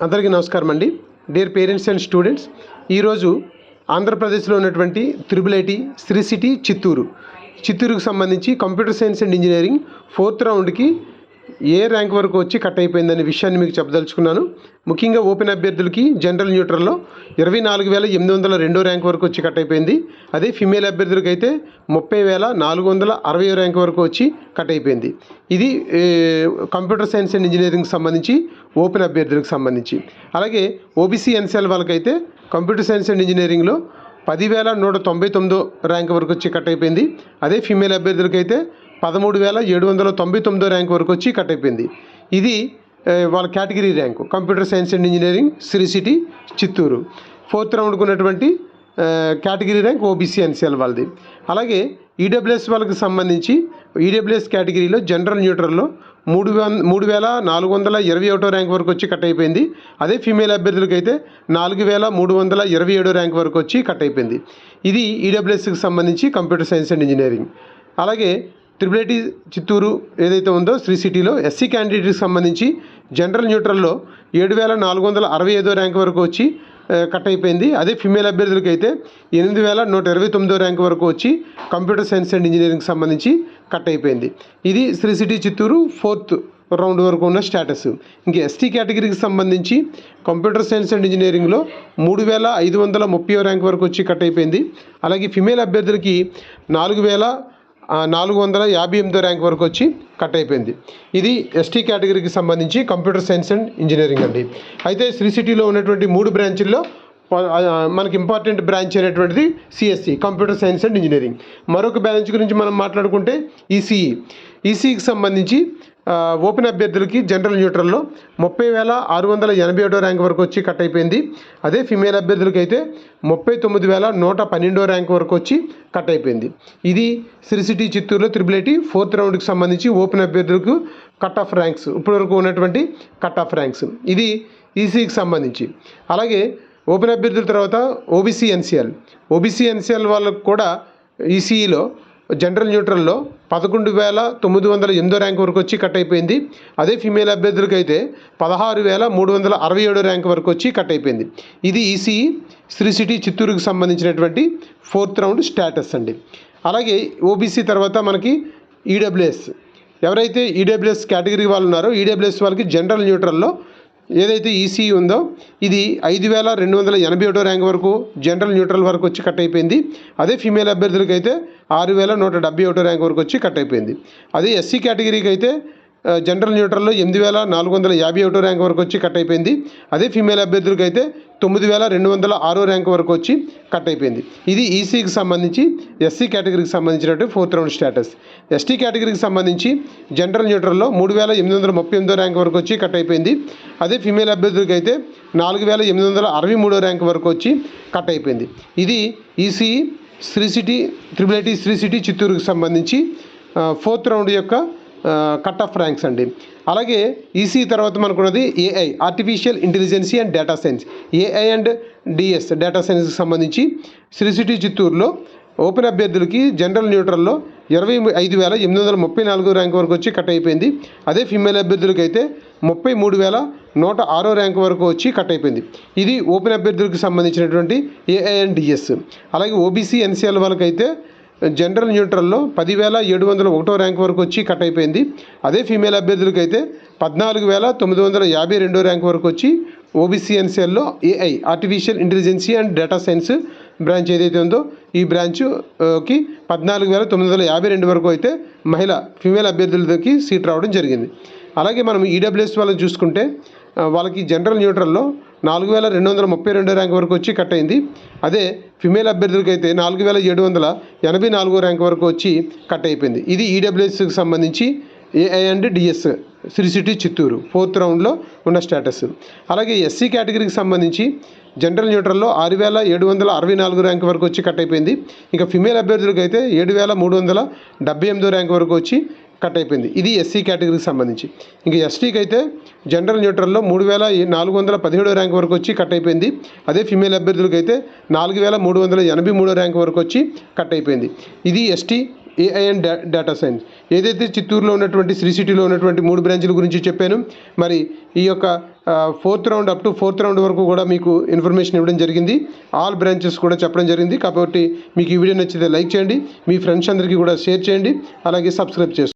అందరికీ నమస్కారం అండి. డియర్ పేరెంట్స్ అండ్ స్టూడెంట్స్, ఈరోజు ఆంధ్రప్రదేశ్లో ఉన్నటువంటి త్రిబుల్ ఐటీ శ్రీ సిటీ చిత్తూరుకు సంబంధించి computer science and engineering 4th రౌండ్కి ఏ ర్యాంక్ వరకు వచ్చి కట్ అయిపోయిందనే విషయాన్ని మీకు చెప్పదలుచుకున్నాను. ముఖ్యంగా ఓపెన్ అభ్యర్థులకి జనరల్ న్యూట్రల్లో 24,802 ర్యాంక్ వరకు వచ్చి కట్ అయిపోయింది. అదే ఫిమేల్ అభ్యర్థులకి అయితే 30,460 ర్యాంక్ వరకు వచ్చి కట్ అయిపోయింది. ఇది కంప్యూటర్ సైన్స్ అండ్ ఇంజనీరింగ్ సంబంధించి ఓపెన్ అభ్యర్థులకు సంబంధించి. అలాగే ఓబీసీ ఎన్సీఎల్ వాళ్ళకైతే కంప్యూటర్ సైన్స్ అండ్ ఇంజనీరింగ్లో 10,199 ర్యాంక్ వరకు వచ్చి కట్ అయిపోయింది. అదే ఫిమేల్ అభ్యర్థులకైతే 13,799 ర్యాంక్ వరకు వచ్చి కట్ అయిపోయింది. ఇది వాళ్ళ category rank computer science and engineering Sri city Chittoor 4th రౌండ్కు ఉన్నటువంటి కేటగిరీ ర్యాంక్ ఓబీసీ ఎన్సీఎల్ వాళ్ళది. అలాగే ఈడబ్ల్యూఎస్ వాళ్ళకి సంబంధించి ఈడబ్ల్యూఎస్ కేటగిరీలో జనరల్ న్యూట్రల్లో 3,421 ర్యాంక్ వరకు వచ్చి కట్ అయిపోయింది. అదే ఫీమేల్ అభ్యర్థులకి అయితే 4,327 ర్యాంక్ వరకు వచ్చి కట్ అయిపోయింది. ఇది ఈడబ్ల్యూఎస్కి సంబంధించి కంప్యూటర్ సైన్స్ అండ్ ఇంజనీరింగ్. అలాగే త్రిబుల్ ఐటీ చిత్తూరు ఏదైతే ఉందో శ్రీ సిటీలో ఎస్సీ క్యాండిడేట్కి సంబంధించి జనరల్ న్యూట్రల్లో 7,465 ర్యాంక్ వరకు వచ్చి కట్ అయిపోయింది. అదే ఫిమేల్ అభ్యర్థులకి అయితే 8,129 ర్యాంక్ వరకు వచ్చి కంప్యూటర్ సైన్స్ అండ్ ఇంజనీరింగ్కి సంబంధించి కట్ అయిపోయింది. ఇది Shri city Chittoor 4th round వరకు ఉన్న స్టేటస్. ఇంక ఎస్టీ కేటగిరీకి సంబంధించి కంప్యూటర్ సైన్స్ అండ్ ఇంజనీరింగ్లో 3,530 ర్యాంక్ వరకు వచ్చి కట్ అయిపోయింది. అలాగే ఫిమేల్ అభ్యర్థులకి 4,458 ర్యాంక్ వరకు వచ్చి కట్ అయిపోయింది. ఇది ఎస్టీ కేటగిరీకి సంబంధించి కంప్యూటర్ సైన్స్ అండ్ ఇంజనీరింగ్ అండి. అయితే శ్రీ సిటీలో ఉన్నటువంటి 3 బ్రాంచుల్లో మనకి ఇంపార్టెంట్ బ్రాంచ్ అనేటువంటిది CSE computer science and engineering. మరొక బ్రాంచ్ గురించి మనం మాట్లాడుకుంటే ఈసీఈకి సంబంధించి ఓపెన్ అభ్యర్థులకి జనరల్ న్యూట్రల్లో 30,681 ర్యాంక్ వరకు వచ్చి కట్ అయిపోయింది. అదే ఫిమేల్ అభ్యర్థులకి అయితే 39,112 ర్యాంక్ వరకు వచ్చి కట్ అయిపోయింది. ఇది శ్రీ సిటీ చిత్తూరులో త్రిబుల్ ఐటీ 4th రౌండ్కి సంబంధించి ఓపెన్ అభ్యర్థులకు కట్ ఆఫ్ ర్యాంక్స్, ఇప్పటివరకు ఉన్నటువంటి కట్ ఆఫ్ ర్యాంక్స్. ఇది ఈసీకి సంబంధించి. అలాగే ఓపెన్ అభ్యర్థుల తర్వాత ఓబీసీ ఎన్సీఎల్ వాళ్ళకు కూడా ఈసీఈలో జనరల్ న్యూట్రల్లో 11,908 ర్యాంక్ వరకు వచ్చి కట్ అయిపోయింది. అదే ఫిమేల్ అభ్యర్థులకి అయితే 16,367 ర్యాంక్ వరకు వచ్చి కట్ అయిపోయింది. ఇది ఈసీఈ శ్రీ సిటీ చిత్తూరుకి సంబంధించినటువంటి 4th రౌండ్ స్టేటస్ అండి. అలాగే ఓబీసీ తర్వాత మనకి ఈడబ్ల్యూఎస్, ఎవరైతే ఈడబ్ల్యూఎస్ కేటగిరీ వాళ్ళు ఉన్నారో ఈడబ్ల్యూఎస్ వాళ్ళకి జనరల్ న్యూట్రల్లో ఏదైతే ఈసీ ఉందో ఇది 5,281 ర్యాంక్ వరకు జనరల్ న్యూట్రల్ వరకు వచ్చి కట్ అయిపోయింది. అదే ఫీమేల్ అభ్యర్థులకి అయితే 6,171 ర్యాంక్ వరకు వచ్చి కట్ అయిపోయింది. అదే ఎస్సీ కేటగిరీకి అయితే జనరల్ న్యూట్రల్లో 8,451 ర్యాంక్ వరకు వచ్చి కట్ అయిపోయింది. అదే ఫీమేల్ అభ్యర్థులకి అయితే 9,206 ర్యాంక్ వరకు వచ్చి కట్ అయిపోయింది. ఇది ఈసీకి సంబంధించి ఎస్సీ కేటగిరీకి సంబంధించినటువంటి 4th రౌండ్ స్టేటస్. ఎస్టీ కేటగిరీకి సంబంధించి జనరల్ న్యూట్రల్లో 3,838 ర్యాంక్ వరకు వచ్చి కట్ అయిపోయింది. అదే ఫీమేల్ అభ్యర్థులకి అయితే 4,863 ర్యాంక్ వరకు వచ్చి కట్ అయిపోయింది. ఇది ECE triple IT Sri City చిత్తూరుకి సంబంధించి 4th రౌండ్ యొక్క కట్ ఆఫ్ ర్యాంక్స్ అండి. అలాగే ఈసీ తర్వాత మనకున్నది AI artificial intelligence and data science, AI and DS data సైన్స్కి సంబంధించి శ్రీ సిటీ చిత్తూరులో ఓపెన్ అభ్యర్థులకి జనరల్ న్యూట్రల్లో 25,834 ర్యాంక్ వరకు వచ్చి కట్ అయిపోయింది. అదే ఫిమేల్ అభ్యర్థులకి అయితే 33,106 ర్యాంక్ వరకు వచ్చి కట్ అయిపోయింది. ఇది ఓపెన్ అభ్యర్థులకు సంబంధించినటువంటి ఏఐ అండ్ డిఎస్. అలాగే ఓబీసీ ఎన్సీఎల్ వాళ్ళకైతే జనరల్ న్యూట్రల్లో 10,701 ర్యాంక్ వరకు వచ్చి కట్ అయిపోయింది. అదే ఫీమేల్ అభ్యర్థులకి అయితే 14,952 ర్యాంక్ వరకు వచ్చి ఓబీసీ ఎన్సీఎల్లో AI artificial intelligence and data science branch ఏదైతే ఉందో ఈ బ్రాంచ్కి 14,952 వరకు అయితే ఫీమేల్ అభ్యర్థులకి సీట్ రావడం జరిగింది. అలాగే మనం ఈడబ్ల్యూఎస్ వాళ్ళని చూసుకుంటే వాళ్ళకి జనరల్ న్యూట్రల్లో 4,232 ర్యాంక్ వరకు వచ్చి కట్ అయింది. అదే ఫిమేల్ అభ్యర్థులకి అయితే 4,784 ర్యాంక్ వరకు వచ్చి కట్ అయిపోయింది. ఇది ఈడబ్ల్యూఎస్కి సంబంధించి AI and DS Sri city Chittoor 4th రౌండ్లో ఉన్న స్టేటస్. అలాగే ఎస్సీ కేటగిరీకి సంబంధించి జనరల్ న్యూట్రల్లో 6,764 ర్యాంక్ వరకు వచ్చి కట్ అయిపోయింది. ఇంకా ఫిమేల్ అభ్యర్థులకి అయితే 7,378 ర్యాంక్ వరకు వచ్చి కట్ అయిపోయింది. ఇది ఎస్సీ కేటగిరీకి సంబంధించి. ఇంకా ఎస్టీకి అయితే జనరల్ న్యూట్రల్లో 3,417 ర్యాంక్ వరకు వచ్చి కట్ అయిపోయింది. అదే ఫిమేల్ అభ్యర్థులకి అయితే 4,383 ర్యాంక్ వరకు వచ్చి కట్ అయిపోయింది. ఇది ST AI and data science. ఏదైతే చిత్తూరులో ఉన్నటువంటి శ్రీ సిటీలో ఉన్నటువంటి 3 బ్రాంచ్ల గురించి చెప్పాను. మరి ఈ యొక్క 4th round up to 4th round వరకు కూడా మీకు ఇన్ఫర్మేషన్ ఇవ్వడం జరిగింది. ఆల్ బ్రాంచెస్ కూడా చెప్పడం జరిగింది. కాబట్టి మీకు ఈ వీడియో నచ్చితే లైక్ చేయండి, మీ ఫ్రెండ్స్ అందరికీ కూడా షేర్ చేయండి, అలాగే సబ్స్క్రైబ్ చేసుకోండి.